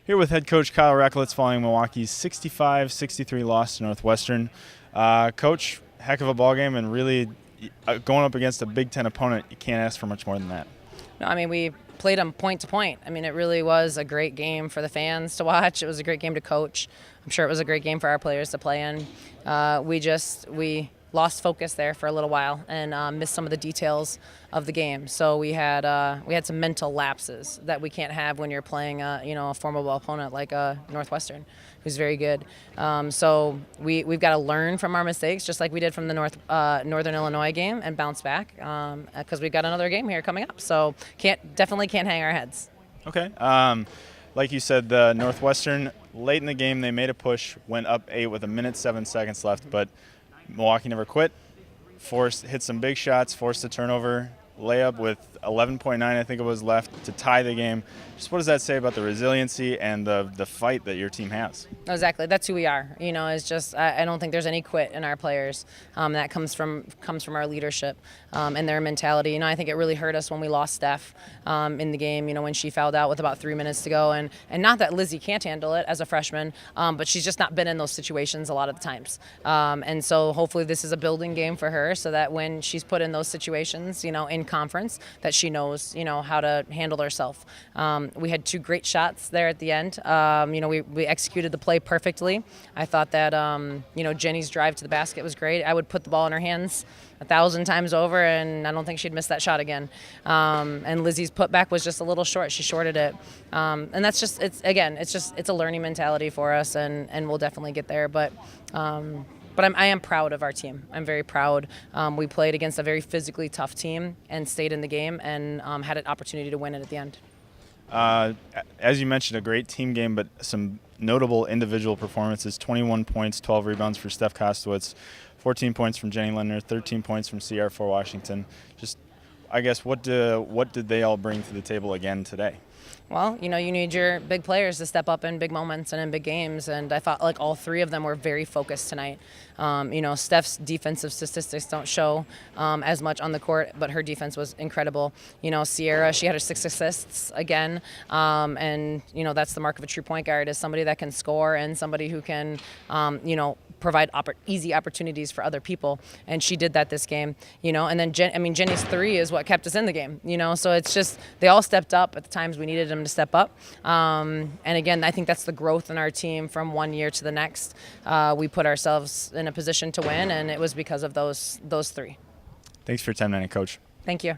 Here with head coach Kyle Recklitz following Milwaukee's 65-63 loss to Northwestern. Coach, heck of a ball game, and really going up against a Big Ten opponent, you can't ask for much more than that. No, I mean, we played them point to point. I mean, it really was a great game for the fans to watch. It was a great game to coach. I'm sure it was a great game for our players to play in. We lost focus there for a little while and missed some of the details of the game. So we had some mental lapses that we can't have when you're playing a formidable opponent like Northwestern, who's very good. So we've got to learn from our mistakes, just like we did from the Northern Illinois game, and bounce back because we've got another game here coming up. So definitely can't hang our heads. Okay. Like you said, the Northwestern late in the game they made a push, went up 8 with 1:07 left, but Milwaukee never quit, hit some big shots, forced a turnover, layup with 11.9, I think it was, left to tie the game. Just what does that say about the resiliency and the fight that your team has? Exactly. That's who we are. It's just I don't think there's any quit in our players. That comes from our leadership and their mentality. I think it really hurt us when we lost Steph in the game, when she fouled out with about 3 minutes to go. And not that Lizzie can't handle it as a freshman, but she's just not been in those situations a lot of the times. And so hopefully this is a building game for her so that when she's put in those situations, in conference, that she knows, how to handle herself. We had 2 great shots there at the end. We executed the play perfectly. I thought that, Jenny's drive to the basket was great. I would put the ball in her hands 1,000 times over, and I don't think she'd miss that shot again. And Lizzie's putback was just a little short. She shorted it. And that's just, it's a learning mentality for us, and we'll definitely get there. But I am proud of our team. I'm very proud. We played against a very physically tough team and stayed in the game and had an opportunity to win it at the end. As you mentioned, a great team game, but some notable individual performances. 21 points, 12 rebounds for Steph Kostowitz, 14 points from Jenny Lindner, 13 points from CR4 Washington. Just, I guess, what did they all bring to the table again today? Well, you need your big players to step up in big moments and in big games, and I thought like all 3 of them were very focused tonight. Steph's defensive statistics don't show as much on the court, but her defense was incredible. Sierra, she had her 6 assists again, and that's the mark of a true point guard, is somebody that can score and somebody who can, provide easy opportunities for other people, and she did that this game. And then Jenny's 3 is what kept us in the game. So it's just they all stepped up at the times we needed them to step up. And again, I think that's the growth in our team from one year to the next. We put ourselves in a position to win, and it was because of those 3. Thanks for your time tonight, Coach. Thank you.